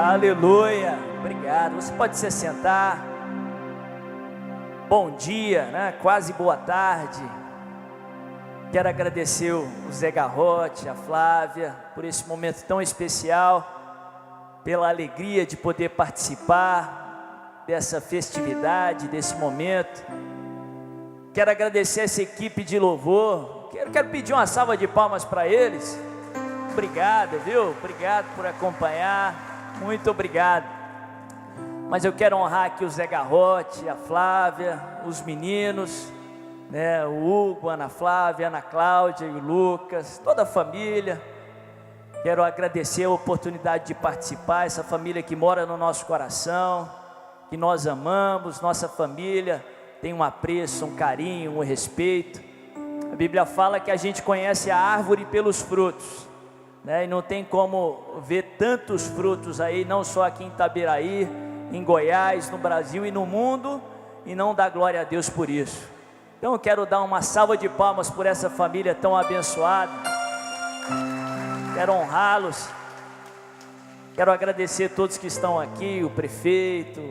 Aleluia, obrigado. Você pode se sentar. Bom dia, né? Quase boa tarde. Quero agradecer o Zé Garrote, a Flávia, por esse momento tão especial, pela alegria de poder participar dessa festividade, desse momento. Quero agradecer essa equipe de louvor. Quero pedir uma salva de palmas para eles. Obrigado, viu? Obrigado por acompanhar. Muito obrigado. Mas eu quero honrar aqui o Zé Garrote, a Flávia, os meninos, né? O Hugo, a Ana Flávia, a Ana Cláudia e o Lucas, toda a família. Quero agradecer a oportunidade de participar, essa família que mora no nosso coração, que nós amamos, nossa família tem um apreço, um carinho, um respeito. A Bíblia fala que a gente conhece a árvore pelos frutos. E não tem como ver tantos frutos aí, não só aqui em Itabiraí, em Goiás, no Brasil e no mundo, e não dar glória a Deus por isso. Então eu quero dar uma salva de palmas por essa família tão abençoada. Quero honrá-los. Quero agradecer a todos que estão aqui, o prefeito,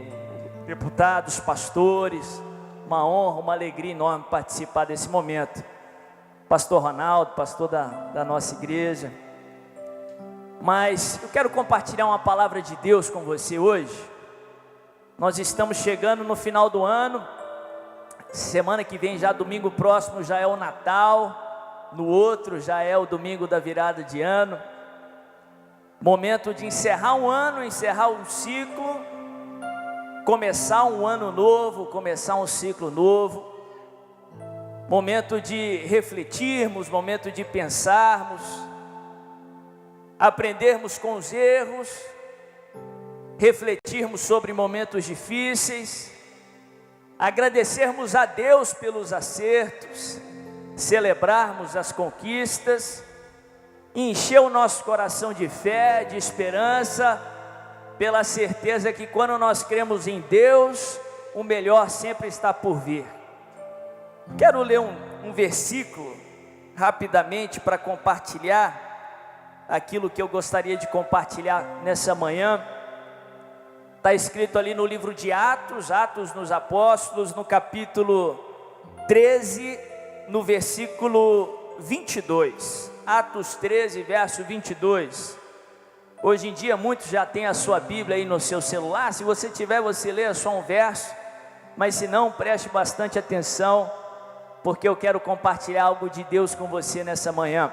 deputados, pastores. Uma honra, uma alegria enorme participar desse momento. Pastor Ronaldo, pastor da nossa igreja. Mas eu quero compartilhar uma palavra de Deus com você hoje. Nós estamos chegando no final do ano. Semana que vem, já domingo próximo, já é o Natal. No outro já é o domingo da virada de ano. Momento de encerrar um ano, encerrar um ciclo. Começar um ano novo, começar um ciclo novo. Momento de refletirmos, momento de pensarmos. Aprendermos com os erros, refletirmos sobre momentos difíceis, agradecermos a Deus pelos acertos, celebrarmos as conquistas, encher o nosso coração de fé, de esperança, pela certeza que quando nós cremos em Deus, o melhor sempre está por vir. Quero ler um versículo rapidamente para compartilhar aquilo que eu gostaria de compartilhar nessa manhã. Está escrito ali no livro de Atos dos Apóstolos, no capítulo 13, no versículo 22. Atos 13, verso 22. Hoje em dia muitos já têm a sua Bíblia aí no seu celular. Se você tiver, você lê só um verso, mas se não, preste bastante atenção, porque eu quero compartilhar algo de Deus com você nessa manhã.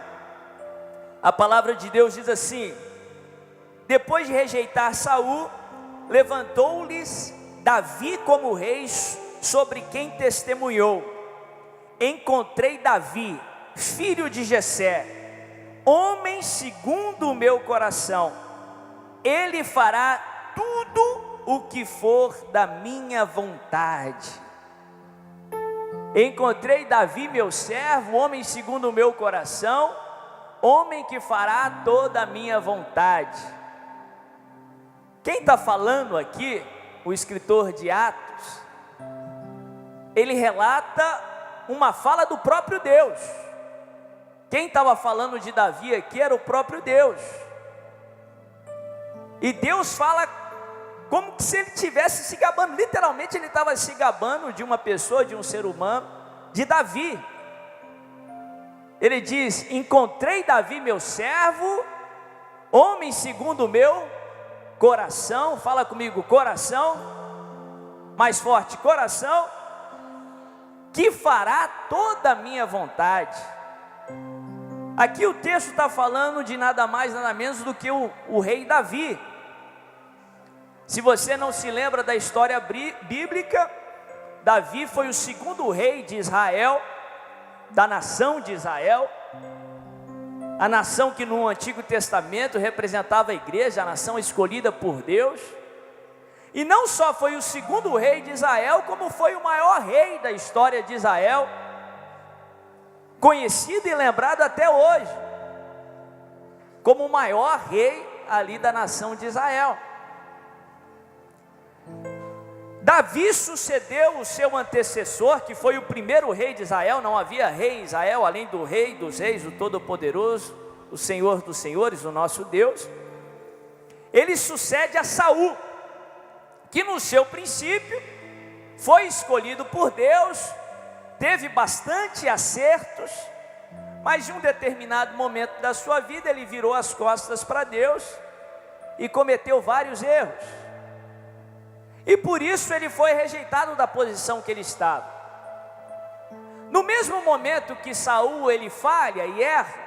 A palavra de Deus diz assim: depois de rejeitar Saul, levantou-lhes Davi como rei, sobre quem testemunhou: encontrei Davi, filho de Jessé, homem segundo o meu coração. Ele fará tudo o que for da minha vontade. Encontrei Davi, meu servo, homem segundo o meu coração, homem que fará toda a minha vontade. Quem está falando aqui, o escritor de Atos, ele relata uma fala do próprio Deus. Quem estava falando de Davi aqui era o próprio Deus. E Deus fala como se ele estivesse se gabando. Literalmente ele estava se gabando de uma pessoa, de um ser humano, de Davi. Ele diz: encontrei Davi, meu servo, homem segundo o meu coração. Fala comigo, coração. Mais forte, coração. Que fará toda a minha vontade. Aqui o texto está falando de nada mais, nada menos do que o rei Davi. Se você não se lembra da história bíblica, Davi foi o segundo rei de Israel, da nação de Israel, a nação que no Antigo Testamento representava a igreja, a nação escolhida por Deus. E não só foi o segundo rei de Israel, como foi o maior rei da história de Israel, conhecido e lembrado até hoje, como o maior rei ali da nação de Israel. Davi sucedeu o seu antecessor, que foi o primeiro rei de Israel. Não havia rei em Israel além do rei dos reis, o Todo-Poderoso, o Senhor dos senhores, o nosso Deus. ele sucede a Saul, que no seu princípio foi escolhido por Deus, teve bastante acertos, mas em um determinado momento da sua vida ele virou as costas para Deus e cometeu vários erros. E por isso ele foi rejeitado da posição que ele estava. No mesmo momento que Saul ele falha e erra,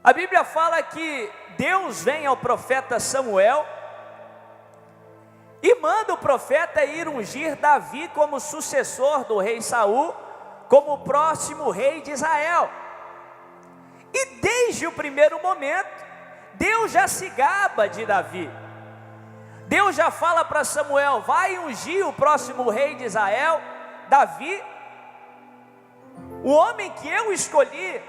a Bíblia fala que Deus vem ao profeta Samuel e manda o profeta ir ungir Davi como sucessor do rei Saul, como o próximo rei de Israel. E desde o primeiro momento, Deus já se gaba de Davi. Deus já fala para Samuel: vai ungir o próximo rei de Israel, Davi, o homem que eu escolhi,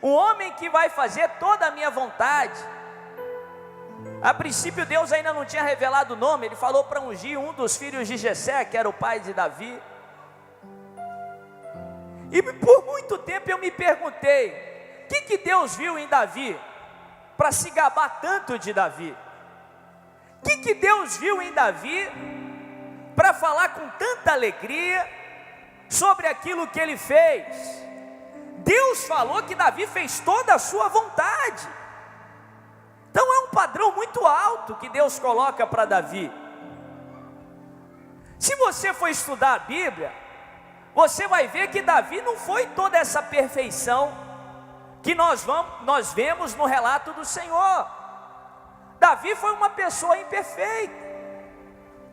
o homem que vai fazer toda a minha vontade. A princípio Deus ainda não tinha revelado o nome, ele falou para ungir um dos filhos de Jessé, que era o pai de Davi. E por muito tempo eu me perguntei, o que Deus viu em Davi, para se gabar tanto de Davi? O que Deus viu em Davi, para falar com tanta alegria, sobre aquilo que ele fez? Deus falou que Davi fez toda a sua vontade. Então é um padrão muito alto que Deus coloca para Davi. Se você for estudar a Bíblia, você vai ver que Davi não foi toda essa perfeição que nós vemos no relato do Senhor. Davi foi uma pessoa imperfeita,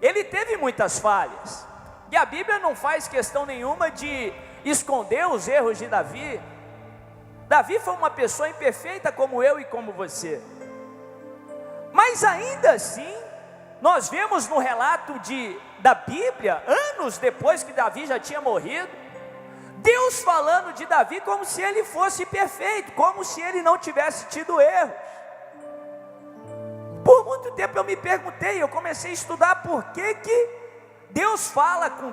ele teve muitas falhas, e a Bíblia não faz questão nenhuma de esconder os erros de Davi. Davi foi uma pessoa imperfeita como eu e como você, mas ainda assim, nós vemos no relato da Bíblia, anos depois que Davi já tinha morrido, Deus falando de Davi como se ele fosse perfeito, como se ele não tivesse tido erros. Por muito tempo eu me perguntei, eu comecei a estudar por que Deus fala com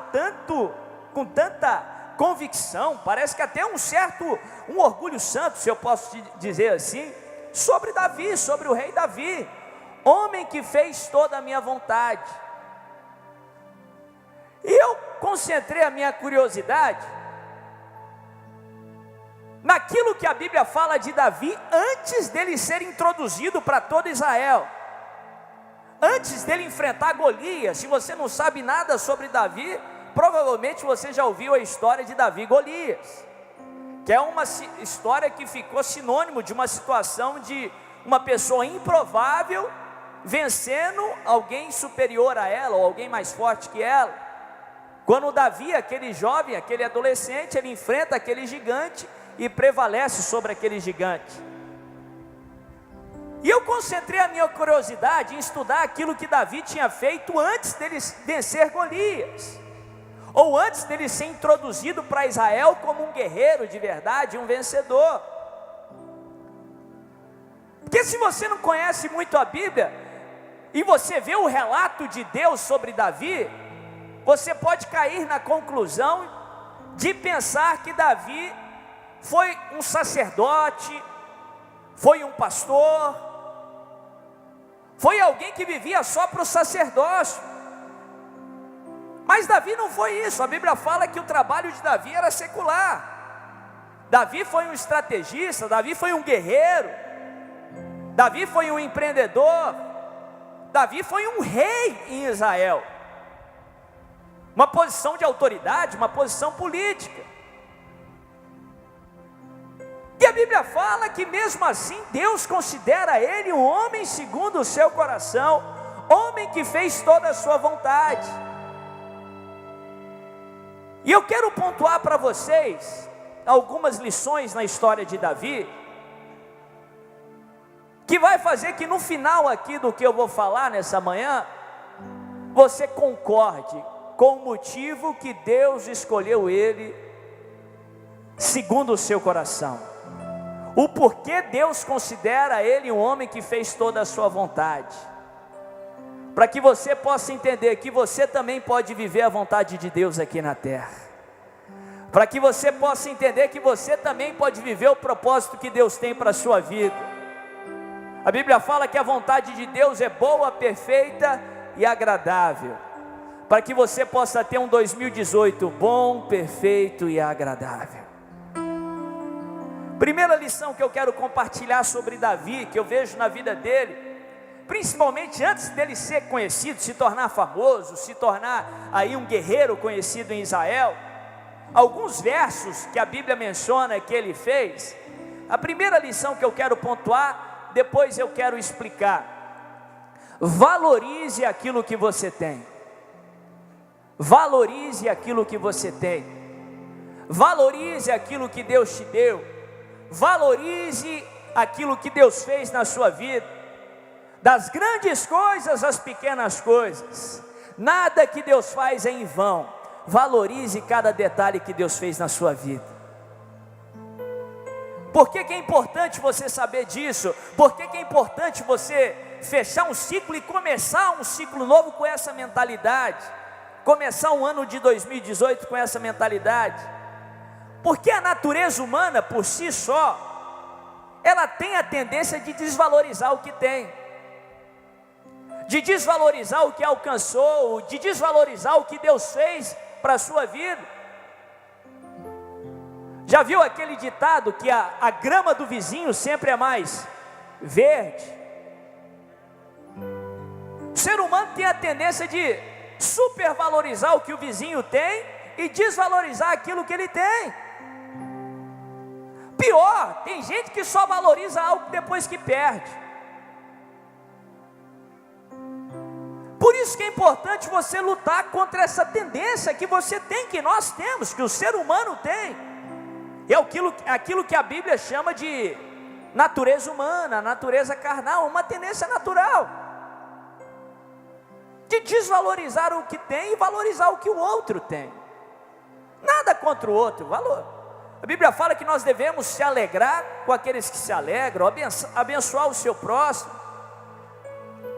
tanta convicção, parece que até um orgulho santo, se eu posso dizer assim, sobre Davi, sobre o rei Davi, homem que fez toda a minha vontade. E eu concentrei a minha curiosidade naquilo que a Bíblia fala de Davi antes dele ser introduzido para todo Israel, antes dele enfrentar Golias. Se você não sabe nada sobre Davi, provavelmente você já ouviu a história de Davi e Golias, que é uma história que ficou sinônimo de uma situação de uma pessoa improvável vencendo alguém superior a ela, ou alguém mais forte que ela. Quando Davi, aquele jovem, aquele adolescente, ele enfrenta aquele gigante e prevalece sobre aquele gigante. E eu concentrei a minha curiosidade em estudar aquilo que Davi tinha feito antes dele vencer Golias, ou antes dele ser introduzido para Israel como um guerreiro de verdade, um vencedor. Porque se você não conhece muito a Bíblia, e você vê o relato de Deus sobre Davi, você pode cair na conclusão de pensar que Davi foi um sacerdote, foi um pastor, foi alguém que vivia só para o sacerdócio. Mas Davi não foi isso. A Bíblia fala que o trabalho de Davi era secular. Davi foi um estrategista, Davi foi um guerreiro, Davi foi um empreendedor, Davi foi um rei em Israel, uma posição de autoridade, uma posição política. E a Bíblia fala que mesmo assim Deus considera ele um homem segundo o seu coração, homem que fez toda a sua vontade. E eu quero pontuar para vocês algumas lições na história de Davi, que vai fazer que no final aqui do que eu vou falar nessa manhã, você concorde com o motivo que Deus escolheu ele segundo o seu coração, o porquê Deus considera ele um homem que fez toda a sua vontade, para que você possa entender que você também pode viver a vontade de Deus aqui na terra, para que você possa entender que você também pode viver o propósito que Deus tem para a sua vida. A Bíblia fala que a vontade de Deus é boa, perfeita e agradável, para que você possa ter um 2018 bom, perfeito e agradável. Primeira lição que eu quero compartilhar sobre Davi, que eu vejo na vida dele, principalmente antes dele ser conhecido, se tornar famoso, se tornar aí um guerreiro conhecido em Israel, alguns versos que a Bíblia menciona que ele fez. A primeira lição que eu quero pontuar, depois eu quero explicar. Valorize aquilo que você tem. Valorize aquilo que você tem. Valorize aquilo que Deus te deu. Valorize aquilo que Deus fez na sua vida. Das grandes coisas às pequenas coisas. Nada que Deus faz é em vão. Valorize cada detalhe que Deus fez na sua vida. Por que é importante você saber disso? Por que é importante você fechar um ciclo e começar um ciclo novo com essa mentalidade? Começar um ano de 2018 com essa mentalidade? Porque a natureza humana por si só, ela tem a tendência de desvalorizar o que tem, de desvalorizar o que alcançou, de desvalorizar o que Deus fez para a sua vida. Já viu aquele ditado que a grama do vizinho sempre é mais verde? O ser humano tem a tendência de supervalorizar o que o vizinho tem e desvalorizar aquilo que ele tem. Pior, tem gente que só valoriza algo depois que perde. Por isso que é importante você lutar contra essa tendência que você tem, que nós temos, que o ser humano tem. É aquilo que a Bíblia chama de natureza humana, natureza carnal, uma tendência natural de desvalorizar o que tem e valorizar o que o outro tem. Nada contra o outro, valor. A Bíblia fala que nós devemos se alegrar com aqueles que se alegram, abençoar o seu próximo,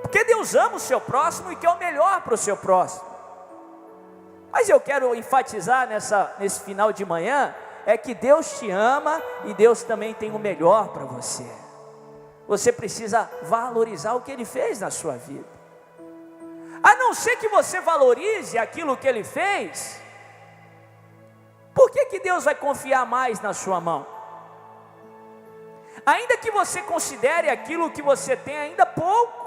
porque Deus ama o seu próximo e quer o melhor para o seu próximo. Mas eu quero enfatizar nesse final de manhã, é que Deus te ama e Deus também tem o melhor para você. Você precisa valorizar o que Ele fez na sua vida. A não ser que você valorize aquilo que Ele fez, por que Deus vai confiar mais na sua mão? Ainda que você considere aquilo que você tem ainda pouco,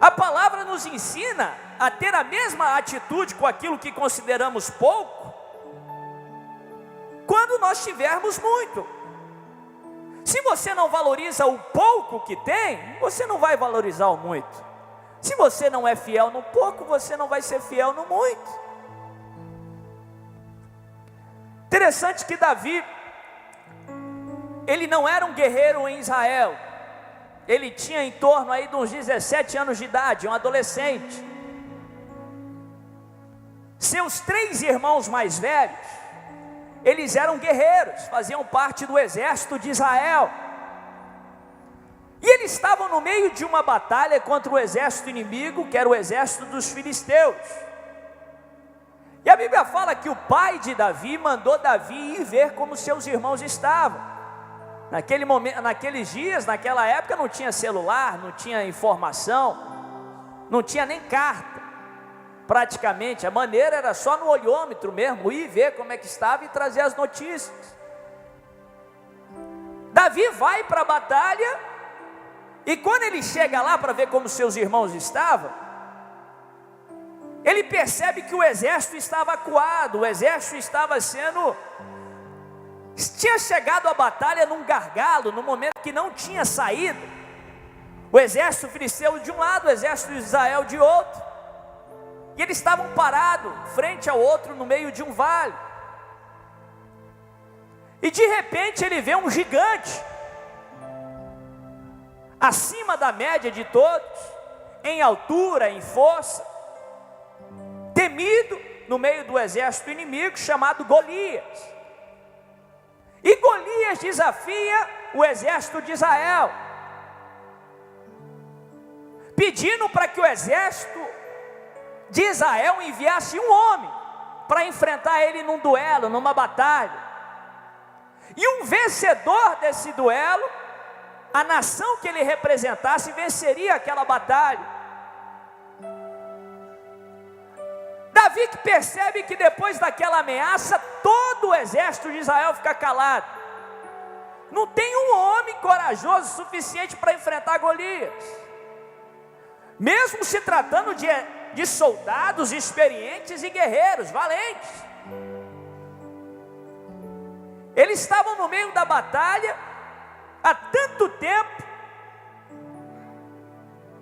a palavra nos ensina a ter a mesma atitude com aquilo que consideramos pouco, quando nós tivermos muito. Se você não valoriza o pouco que tem, você não vai valorizar o muito. Se você não é fiel no pouco, você não vai ser fiel no muito. Interessante que Davi, ele não era um guerreiro em Israel. Ele tinha em torno aí de uns 17 anos de idade, um adolescente. Seus 3 irmãos mais velhos, eles eram guerreiros, faziam parte do exército de Israel. E eles estavam no meio de uma batalha contra o exército inimigo, que era o exército dos filisteus. E a Bíblia fala que o pai de Davi mandou Davi ir ver como seus irmãos estavam. Naquele momento, naqueles dias, naquela época não tinha celular, não tinha informação, não tinha nem carta. Praticamente, a maneira era só no olhômetro mesmo, ir ver como é que estava e trazer as notícias. Davi vai para a batalha, e quando ele chega lá para ver como seus irmãos estavam, ele percebe que o exército estava acuado, o exército tinha chegado à batalha num gargalo, no momento que não tinha saído. O exército filisteu de um lado, o exército de Israel de outro. E eles estavam parados, frente ao outro, no meio de um vale. E de repente ele vê um gigante, acima da média de todos, em altura, em força, temido no meio do exército inimigo, chamado Golias. E Golias desafia o exército de Israel, pedindo para que o exército de Israel enviasse um homem para enfrentar ele num duelo, numa batalha. E um vencedor desse duelo a nação que ele representasse venceria aquela batalha. Davi que percebe que depois daquela ameaça, todo o exército de Israel fica calado. Não tem um homem corajoso o suficiente para enfrentar Golias. Mesmo se tratando de soldados experientes e guerreiros, valentes. Eles estavam no meio da batalha há tanto tempo,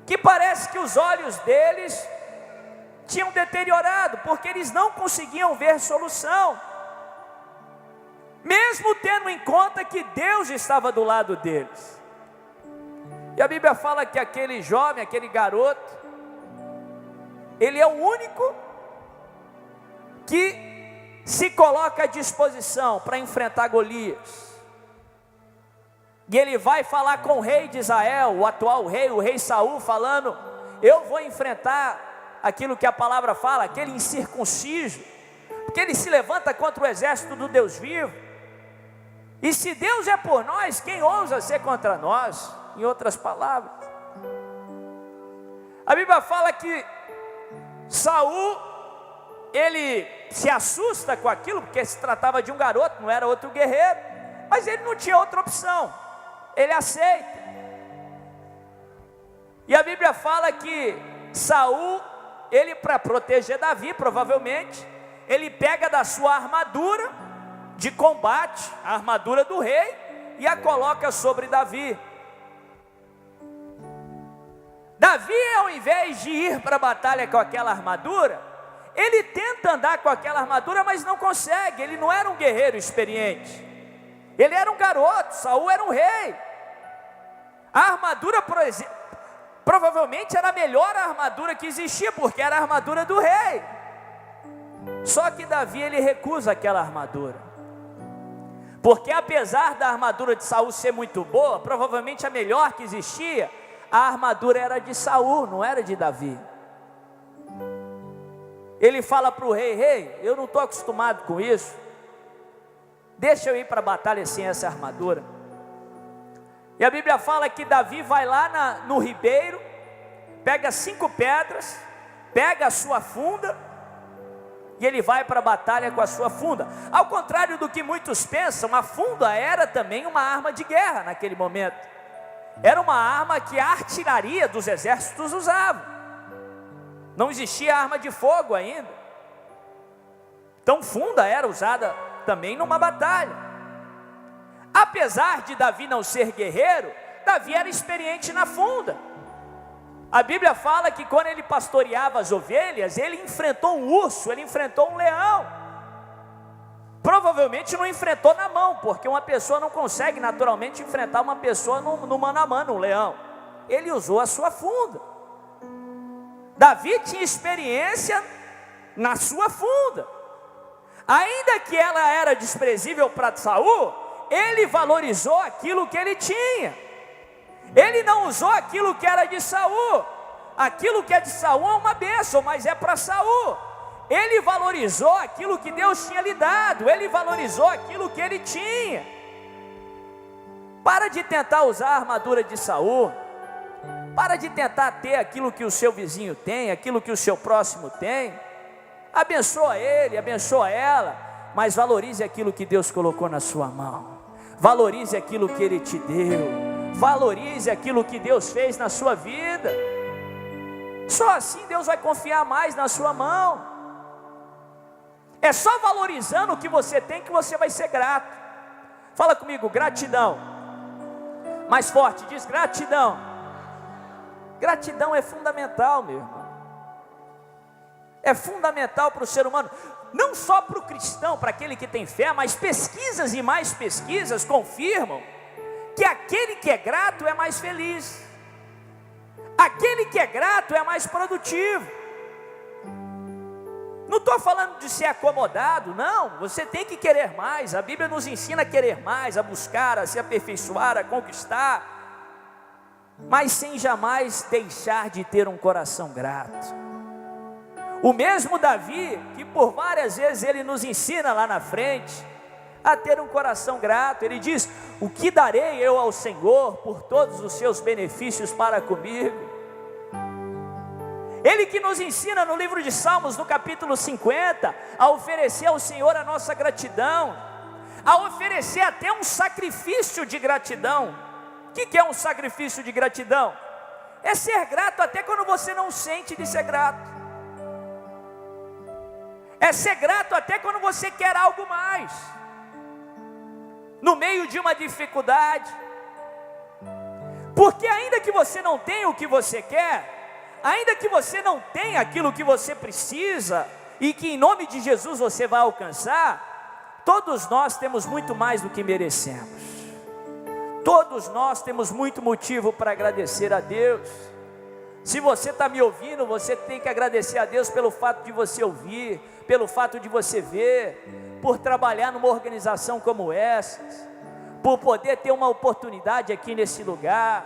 que parece que os olhos deles tinham deteriorado, porque eles não conseguiam ver solução, mesmo tendo em conta que Deus estava do lado deles. E a Bíblia fala que aquele jovem, aquele garoto, ele é o único que se coloca à disposição para enfrentar Golias. E ele vai falar com o rei de Israel, o atual rei, o rei Saul, falando: eu vou enfrentar aquilo que a palavra fala, aquele incircunciso, porque ele se levanta contra o exército do Deus vivo. E se Deus é por nós, quem ousa ser contra nós? Em outras palavras, a Bíblia fala que Saul, ele se assusta com aquilo, porque se tratava de um garoto, não era outro guerreiro, mas ele não tinha outra opção, ele aceita. E a Bíblia fala que Saul, ele, para proteger Davi, provavelmente, ele pega da sua armadura de combate, a armadura do rei, e a coloca sobre Davi. Davi, ao invés de ir para a batalha com aquela armadura, ele tenta andar com aquela armadura, mas não consegue. Ele não era um guerreiro experiente, ele era um garoto. Saul era um rei. A armadura, por exemplo, provavelmente era a melhor armadura que existia, porque era a armadura do rei. Só que Davi, ele recusa aquela armadura, porque apesar da armadura de Saul ser muito boa, provavelmente a melhor que existia, a armadura era de Saul, não era de Davi. Ele fala para o rei: rei, eu não estou acostumado com isso, deixa eu ir para a batalha sem essa armadura. E a Bíblia fala que Davi vai lá no ribeiro, pega 5 pedras, pega a sua funda, e ele vai para a batalha com a sua funda. Ao contrário do que muitos pensam, a funda era também uma arma de guerra naquele momento. Era uma arma que a artilharia dos exércitos usava. Não existia arma de fogo ainda. Então funda era usada também numa batalha. Apesar de Davi não ser guerreiro, Davi era experiente na funda. A Bíblia fala que quando ele pastoreava as ovelhas, ele enfrentou um urso, ele enfrentou um leão. Provavelmente não enfrentou na mão, porque uma pessoa não consegue naturalmente enfrentar uma pessoa no mano a mano, um leão. Ele usou a sua funda. Davi tinha experiência na sua funda. Ainda que ela era desprezível para Saul, ele valorizou aquilo que ele tinha. Ele não usou aquilo que era de Saul. Aquilo que é de Saul é uma bênção, mas é para Saul. Ele valorizou aquilo que Deus tinha lhe dado. Ele valorizou aquilo que ele tinha. Para de tentar usar a armadura de Saul. Para de tentar ter aquilo que o seu vizinho tem, aquilo que o seu próximo tem. Abençoa ele, abençoa ela, mas valorize aquilo que Deus colocou na sua mão. Valorize aquilo que Ele te deu. Valorize aquilo que Deus fez na sua vida. Só assim Deus vai confiar mais na sua mão. É só valorizando o que você tem que você vai ser grato. Fala comigo: gratidão. Mais forte, diz gratidão. Gratidão é fundamental, meu irmão. É fundamental para o ser humano. Não só para o cristão, para aquele que tem fé, mas pesquisas e mais pesquisas confirmam que aquele que é grato é mais feliz. Aquele que é grato é mais produtivo. Não estou falando de ser acomodado, não. Você tem que querer mais. A Bíblia nos ensina a querer mais, a buscar, a se aperfeiçoar, a conquistar, mas sem jamais deixar de ter um coração grato. O mesmo Davi, que por várias vezes ele nos ensina lá na frente a ter um coração grato. Ele diz: o que darei eu ao Senhor por todos os seus benefícios para comigo? Ele que nos ensina no livro de Salmos, no capítulo 50, a oferecer ao Senhor a nossa gratidão, a oferecer até um sacrifício de gratidão. O que é um sacrifício de gratidão? É ser grato até quando você não sente de ser grato. É ser grato até quando você quer algo mais. No meio de uma dificuldade. Porque ainda que você não tenha o que você quer, ainda que você não tenha aquilo que você precisa, e que em nome de Jesus você vai alcançar, todos nós temos muito mais do que merecemos. Todos nós temos muito motivo para agradecer a Deus. Se você está me ouvindo, você tem que agradecer a Deus pelo fato de você ouvir, pelo fato de você ver, por trabalhar numa organização como essa, por poder ter uma oportunidade aqui nesse lugar.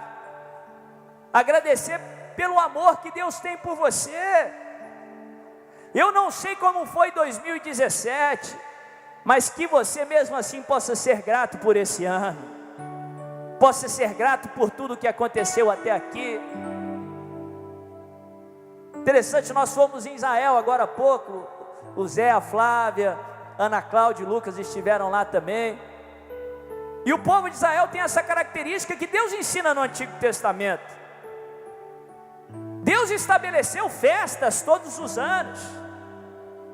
Agradecer pelo amor que Deus tem por você. Eu não sei como foi 2017, mas que você mesmo assim possa ser grato por esse ano, possa ser grato por tudo que aconteceu até aqui. Interessante, nós fomos em Israel agora há pouco, o Zé, a Flávia, Ana Cláudia e Lucas estiveram lá também. E o povo de Israel tem essa característica que Deus ensina no Antigo Testamento. Deus estabeleceu festas todos os anos,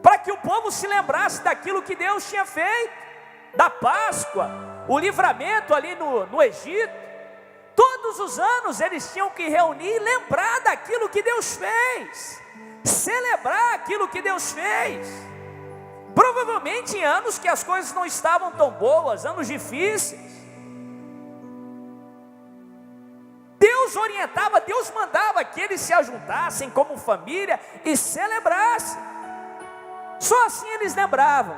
para que o povo se lembrasse daquilo que Deus tinha feito, da Páscoa, o livramento ali no Egito. Todos os anos eles tinham que reunir e lembrar daquilo que Deus fez, celebrar aquilo que Deus fez. Provavelmente em anos que as coisas não estavam tão boas, anos difíceis, Deus orientava, Deus mandava que eles se ajuntassem como família e celebrassem. Só assim eles lembravam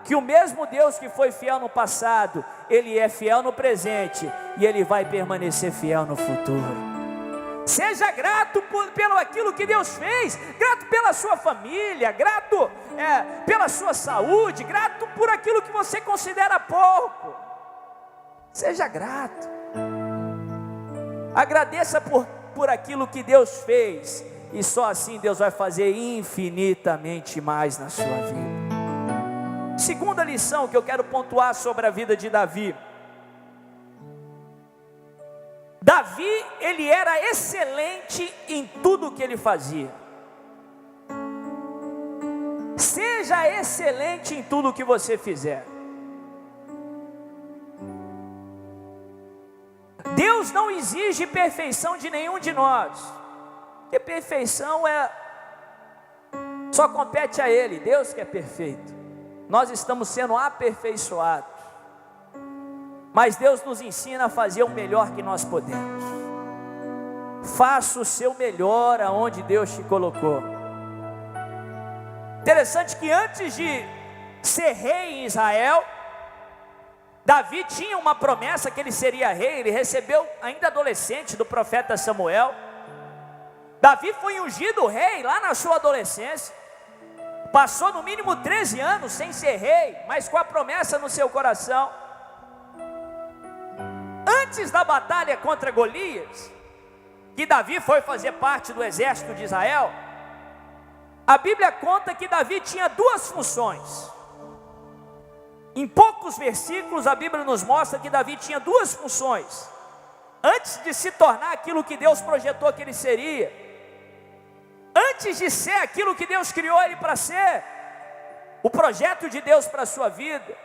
que o mesmo Deus que foi fiel no passado, Ele é fiel no presente e Ele vai permanecer fiel no futuro. Seja grato pelo aquilo que Deus fez, grato pela sua família, grato pela sua saúde, grato por aquilo que você considera pouco. Seja grato. Agradeça por aquilo que Deus fez, e só assim Deus vai fazer infinitamente mais na sua vida. Segunda lição que eu quero pontuar sobre a vida de Davi. Davi, ele era excelente em tudo que ele fazia. Seja excelente em tudo que você fizer. Deus não exige perfeição de nenhum de nós, porque perfeição só compete a Ele. Deus que é perfeito, nós estamos sendo aperfeiçoados, mas Deus nos ensina a fazer o melhor que nós podemos. Faça o seu melhor aonde Deus te colocou. Interessante que antes de ser rei em Israel, Davi tinha uma promessa que ele seria rei. Ele recebeu ainda adolescente do profeta Samuel. Davi foi ungido rei lá na sua adolescência. Passou no mínimo 13 anos sem ser rei, mas com a promessa no seu coração. Antes da batalha contra Golias, que Davi foi fazer parte do exército de Israel, a Bíblia conta que Davi tinha duas funções. Em poucos versículos a Bíblia nos mostra que Davi tinha duas funções, antes de se tornar aquilo que Deus projetou que ele seria, antes de ser aquilo que Deus criou ele para ser, o projeto de Deus para a sua vida.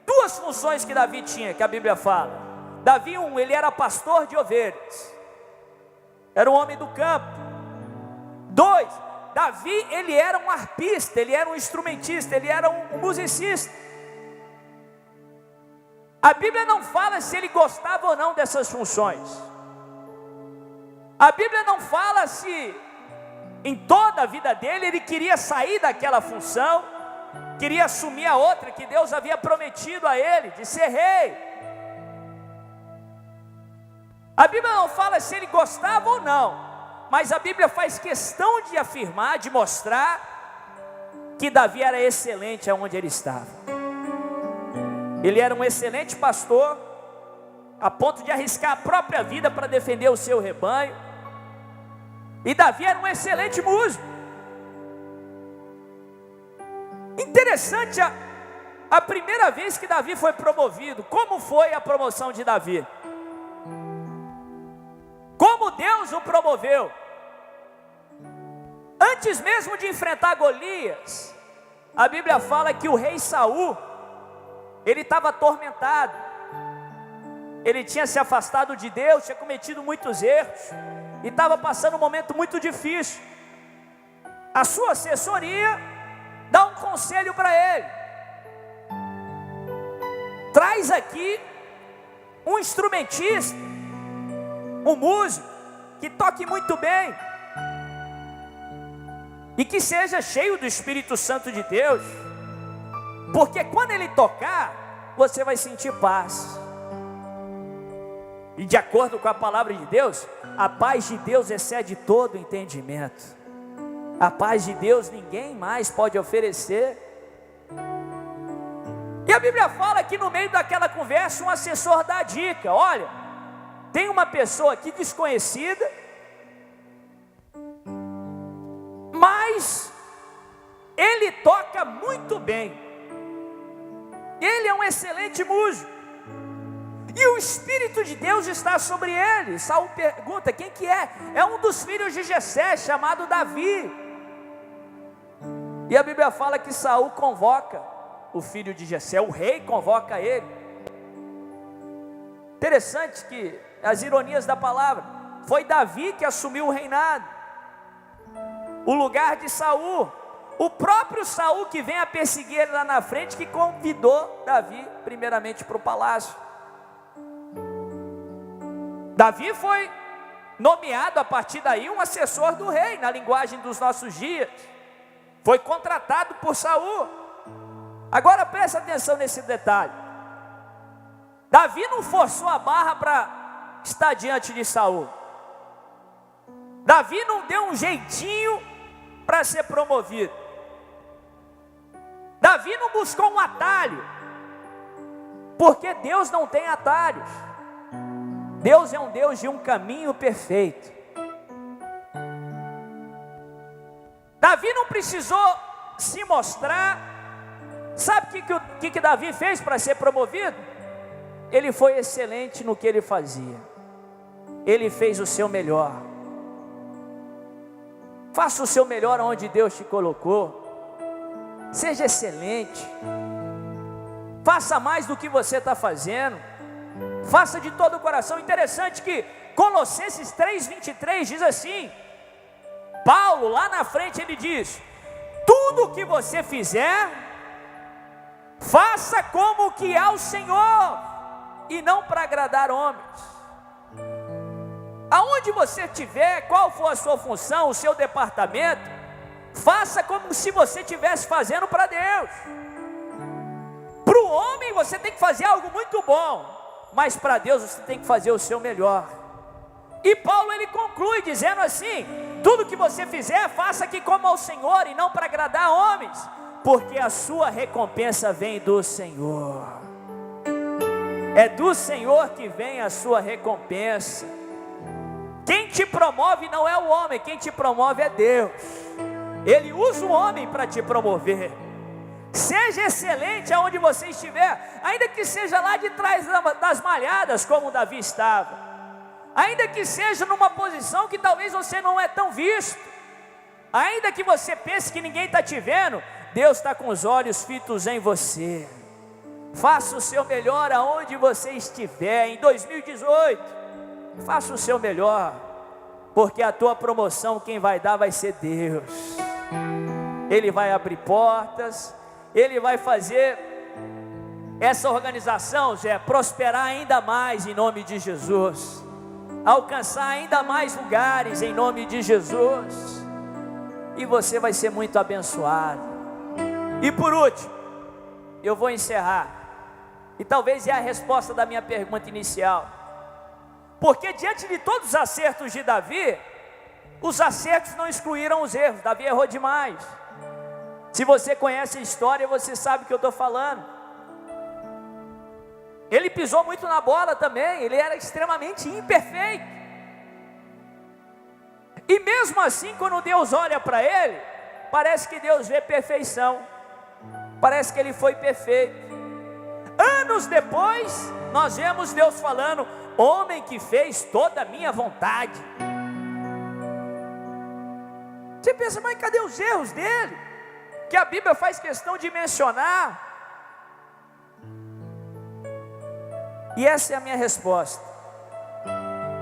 Duas funções que Davi tinha, que a Bíblia fala. Davi, ele era pastor de ovelhas, era um homem do campo. 2, Davi, ele era um arpista, ele era um instrumentista, ele era um musicista. A Bíblia não fala se ele gostava ou não dessas funções. A Bíblia não fala se em toda a vida dele ele queria sair daquela função, queria assumir a outra que Deus havia prometido a ele, de ser rei. A Bíblia não fala se ele gostava ou não, mas a Bíblia faz questão de afirmar, de mostrar que Davi era excelente aonde ele estava. Ele era um excelente pastor, a ponto de arriscar a própria vida para defender o seu rebanho. E Davi era um excelente músico. Interessante a primeira vez que Davi foi promovido. Como foi a promoção de Davi? Como Deus o promoveu? Antes mesmo de enfrentar Golias, a Bíblia fala que o rei Saul, ele estava atormentado. Ele tinha se afastado de Deus, tinha cometido muitos erros e estava passando um momento muito difícil. A sua assessoria dá um conselho para ele: traz aqui um instrumentista, um músico que toque muito bem e que seja cheio do Espírito Santo de Deus, porque quando ele tocar, você vai sentir paz. E de acordo com a palavra de Deus, a paz de Deus excede todo entendimento. A paz de Deus ninguém mais pode oferecer. E a Bíblia fala que no meio daquela conversa um assessor dá a dica: olha, tem uma pessoa aqui desconhecida, mas ele toca muito bem, ele é um excelente músico, e o Espírito de Deus está sobre ele. Saul pergunta: quem que é? É um dos filhos de Jessé, chamado Davi. E a Bíblia fala que Saul convoca o filho de Jessé, o rei convoca ele. Interessante que as ironias da palavra, foi Davi que assumiu o reinado, o lugar de Saul. O próprio Saul, que vem a perseguir ele lá na frente, que convidou Davi primeiramente para o palácio. Davi foi nomeado a partir daí um assessor do rei, na linguagem dos nossos dias. Foi contratado por Saul. Agora presta atenção nesse detalhe. Davi não forçou a barra para estar diante de Saul. Davi não deu um jeitinho para ser promovido. Davi não buscou um atalho, porque Deus não tem atalhos. Deus é um Deus de um caminho perfeito. Davi não precisou se mostrar. Sabe o que Davi fez para ser promovido? Ele foi excelente no que ele fazia. Ele fez o seu melhor. Faça o seu melhor onde Deus te colocou. Seja excelente. Faça mais do que você está fazendo. Faça de todo o coração. Interessante que Colossenses 3:23 diz assim: Paulo lá na frente ele diz: tudo o que você fizer, faça como que ao Senhor e não para agradar homens. Aonde você estiver, qual for a sua função, o seu departamento, faça como se você estivesse fazendo para Deus. Para o homem você tem que fazer algo muito bom, mas para Deus você tem que fazer o seu melhor. E Paulo ele conclui dizendo assim: tudo que você fizer, faça aqui como ao Senhor e não para agradar homens, porque a sua recompensa vem do Senhor. É do Senhor que vem a sua recompensa. Quem te promove não é o homem, quem te promove é Deus. Ele usa o homem para te promover. Seja excelente aonde você estiver, ainda que seja lá de trás das malhadas, como Davi estava, ainda que seja numa posição que talvez você não é tão visto, ainda que você pense que ninguém está te vendo, Deus está com os olhos fitos em você. Faça o seu melhor aonde você estiver. Em 2018, faça o seu melhor, porque a tua promoção quem vai dar vai ser Deus. Ele vai abrir portas, Ele vai fazer essa organização, Zé, prosperar ainda mais em nome de Jesus, alcançar ainda mais lugares em nome de Jesus, e você vai ser muito abençoado. E por último, eu vou encerrar, e talvez é a resposta da minha pergunta inicial, porque diante de todos os acertos de Davi, os acertos não excluíram os erros. Davi errou demais. Se você conhece a história, você sabe o que eu estou falando. Ele pisou muito na bola também, ele era extremamente imperfeito. E mesmo assim, quando Deus olha para ele, parece que Deus vê perfeição. Parece que ele foi perfeito. Anos depois, nós vemos Deus falando: homem que fez toda a minha vontade. Você pensa, mas cadê os erros dele? Que a Bíblia faz questão de mencionar. E essa é a minha resposta.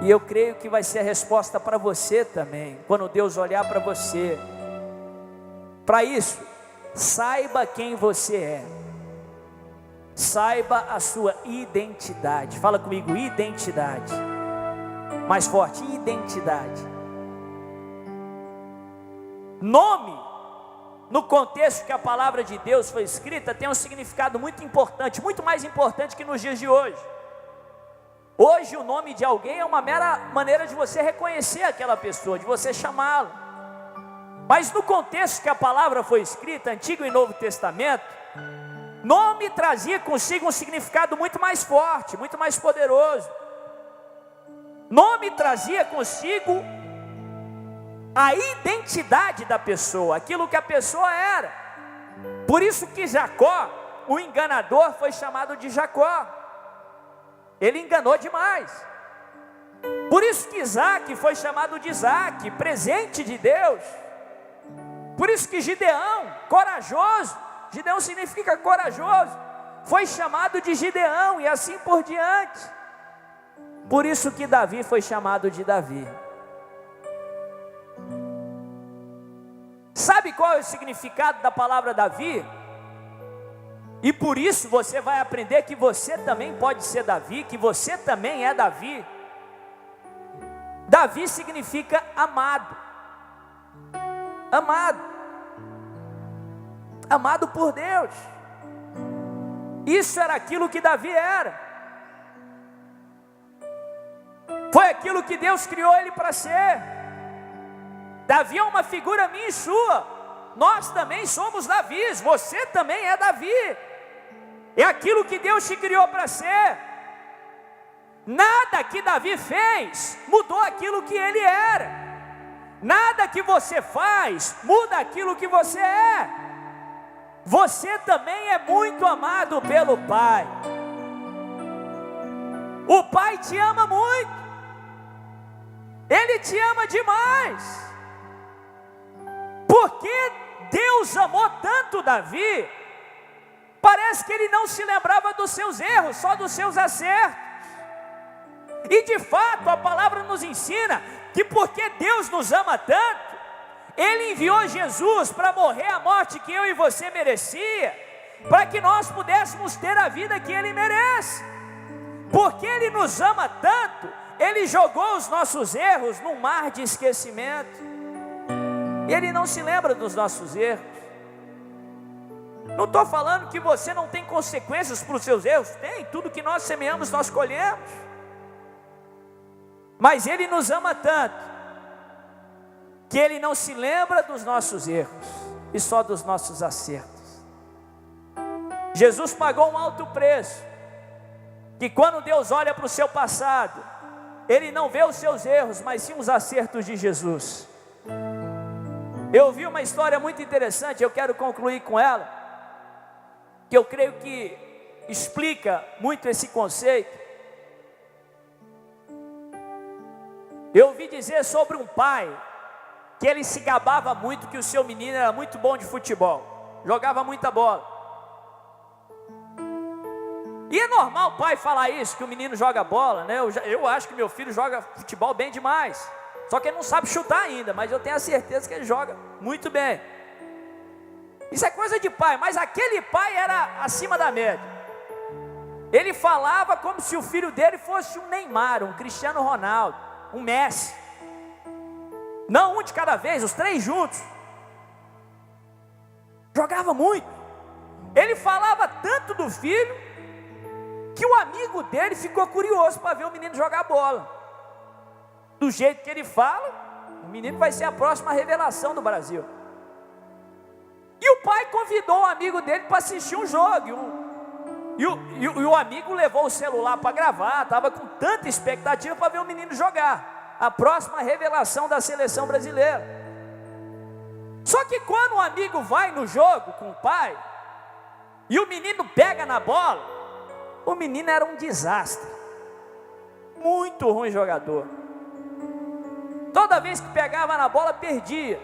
E eu creio que vai ser a resposta para você também, quando Deus olhar para você. Para isso, saiba quem você é. Saiba a sua identidade. Fala comigo, identidade. Mais forte, identidade. Nome, no contexto que a palavra de Deus foi escrita, tem um significado muito importante, muito mais importante que nos dias de hoje. Hoje o nome de alguém é uma mera maneira de você reconhecer aquela pessoa, de você chamá-la. Mas no contexto que a palavra foi escrita, Antigo e Novo Testamento, nome trazia consigo um significado muito mais forte, muito mais poderoso. Nome trazia consigo a identidade da pessoa, aquilo que a pessoa era. Por isso que Jacó, o enganador, foi chamado de Jacó. Ele enganou demais. Por isso que Isaac foi chamado de Isaac, presente de Deus. Por isso que Gideão, corajoso, Gideão significa corajoso, foi chamado de Gideão, e assim por diante. Por isso que Davi foi chamado de Davi. Sabe qual é o significado da palavra Davi? E por isso você vai aprender que você também pode ser Davi, que você também é Davi. Davi significa amado. Amado. Amado por Deus. Isso era aquilo que Davi era. Foi aquilo que Deus criou ele para ser. Davi é uma figura minha e sua. Nós também somos Davis. Você também é Davi. É aquilo que Deus te criou para ser. Nada que Davi fez mudou aquilo que ele era. Nada que você faz muda aquilo que você é. Você também é muito amado pelo Pai. O Pai te ama muito. Ele te ama demais. Porque Deus amou tanto Davi, parece que ele não se lembrava dos seus erros, só dos seus acertos. E de fato a palavra nos ensina que porque Deus nos ama tanto, Ele enviou Jesus para morrer a morte que eu e você merecia, para que nós pudéssemos ter a vida que Ele merece. Porque Ele nos ama tanto, Ele jogou os nossos erros num mar de esquecimento. Ele não se lembra dos nossos erros. Não estou falando que você não tem consequências para os seus erros. Tem, tudo que nós semeamos nós colhemos. Mas Ele nos ama tanto, que Ele não se lembra dos nossos erros, e só dos nossos acertos. Jesus pagou um alto preço, que quando Deus olha para o seu passado, Ele não vê os seus erros, mas sim os acertos de Jesus. Eu ouvi uma história muito interessante, eu quero concluir com ela, que eu creio que explica muito esse conceito. Eu ouvi dizer sobre um pai, que ele se gabava muito que o seu menino era muito bom de futebol, jogava muita bola. E é normal o pai falar isso, que o menino joga bola, né? Eu acho que meu filho joga futebol bem demais. Só que ele não sabe chutar ainda, mas eu tenho a certeza que ele joga muito bem. Isso é coisa de pai, mas aquele pai era acima da média. Ele falava como se o filho dele fosse um Neymar, um Cristiano Ronaldo, um Messi. Não um de cada vez, os três juntos. Jogava muito. Ele falava tanto do filho, que o amigo dele ficou curioso para ver o menino jogar bola. Do jeito que ele fala, o menino vai ser a próxima revelação do Brasil. E o pai convidou um amigo dele para assistir um jogo. E o amigo levou o celular para gravar, estava com tanta expectativa para ver o menino jogar. A próxima revelação da seleção brasileira. Só que quando o amigo vai no jogo com o pai, e o menino pega na bola, o menino era um desastre. Muito ruim jogador. Toda vez que pegava na bola, perdia.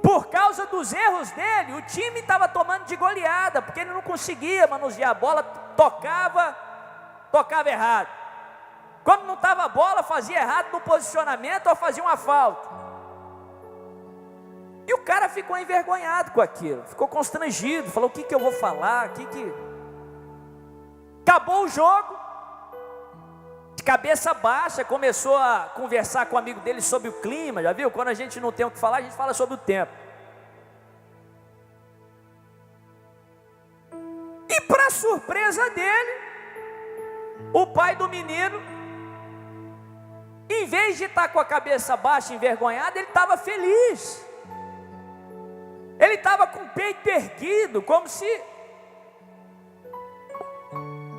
Por causa dos erros dele, o time estava tomando de goleada, porque ele não conseguia manusear a bola, tocava errado. Quando não estava a bola, fazia errado no posicionamento ou fazia uma falta. E o cara ficou envergonhado com aquilo, ficou constrangido, falou: o que eu vou falar? Acabou o jogo, de cabeça baixa, começou a conversar com o amigo dele sobre o clima. Já viu? Quando a gente não tem o que falar, a gente fala sobre o tempo. E para surpresa dele, o pai do menino, em vez de estar com a cabeça baixa, envergonhado, ele estava feliz. Ele estava com o peito erguido, como se...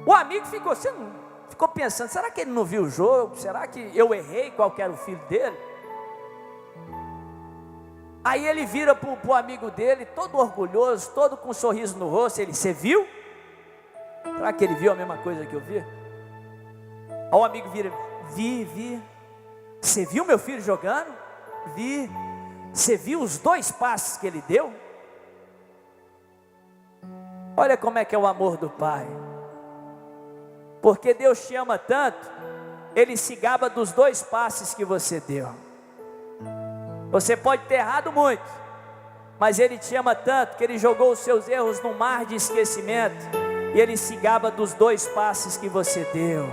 O amigo ficou pensando: será que ele não viu o jogo? Será que eu errei qual que era o filho dele? Aí ele vira para o amigo dele, todo orgulhoso, todo com um sorriso no rosto. Ele: você viu? Será que ele viu a mesma coisa que eu vi? Aí o amigo vira: vi. Você viu meu filho jogando? Vi. Você viu os 2 passes que ele deu? Olha como é que é o amor do pai. Porque Deus te ama tanto, Ele se gaba dos 2 passes que você deu. Você pode ter errado muito, mas Ele te ama tanto que Ele jogou os seus erros no mar de esquecimento, e Ele se gaba dos 2 passes que você deu.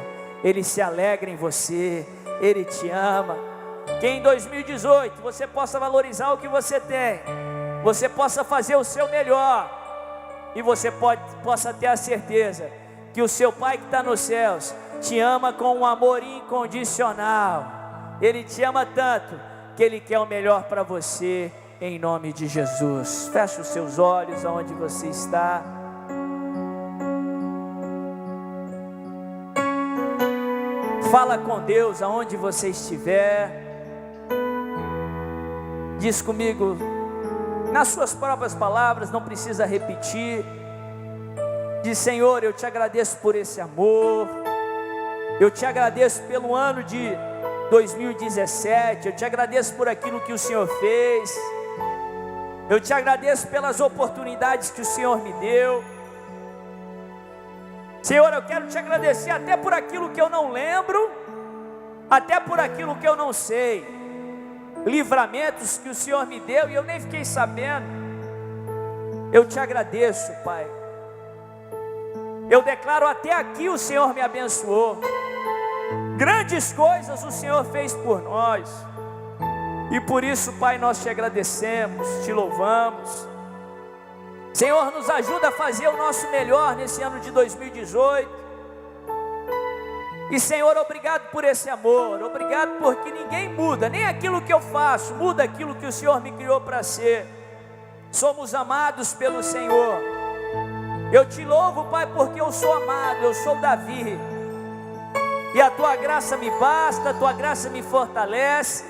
Ele se alegra em você, Ele te ama. Que em 2018 você possa valorizar o que você tem, você possa fazer o seu melhor, e você possa ter a certeza que o seu Pai que está nos céus te ama com um amor incondicional. Ele te ama tanto que Ele quer o melhor para você, em nome de Jesus. Feche os seus olhos aonde você está. Fala com Deus aonde você estiver. Diz comigo, nas suas próprias palavras, não precisa repetir. Diz: Senhor, eu te agradeço por esse amor. Eu te agradeço pelo ano de 2017. Eu te agradeço por aquilo que o Senhor fez. Eu te agradeço pelas oportunidades que o Senhor me deu. Senhor, eu quero te agradecer até por aquilo que eu não lembro, até por aquilo que eu não sei. Livramentos que o Senhor me deu e eu nem fiquei sabendo. Eu te agradeço, Pai. Eu declaro: até aqui o Senhor me abençoou. Grandes coisas o Senhor fez por nós. E por isso, Pai, nós te agradecemos, te louvamos. Senhor, nos ajuda a fazer o nosso melhor nesse ano de 2018. E Senhor, obrigado por esse amor. Obrigado porque ninguém muda, nem aquilo que eu faço muda aquilo que o Senhor me criou para ser. Somos amados pelo Senhor. Eu te louvo, Pai, porque eu sou amado, eu sou Davi. E a tua graça me basta, a tua graça me fortalece.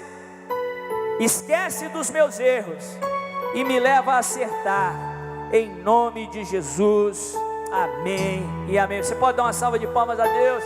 Esquece dos meus erros e me leva a acertar. Em nome de Jesus. Amém e amém. Você pode dar uma salva de palmas a Deus?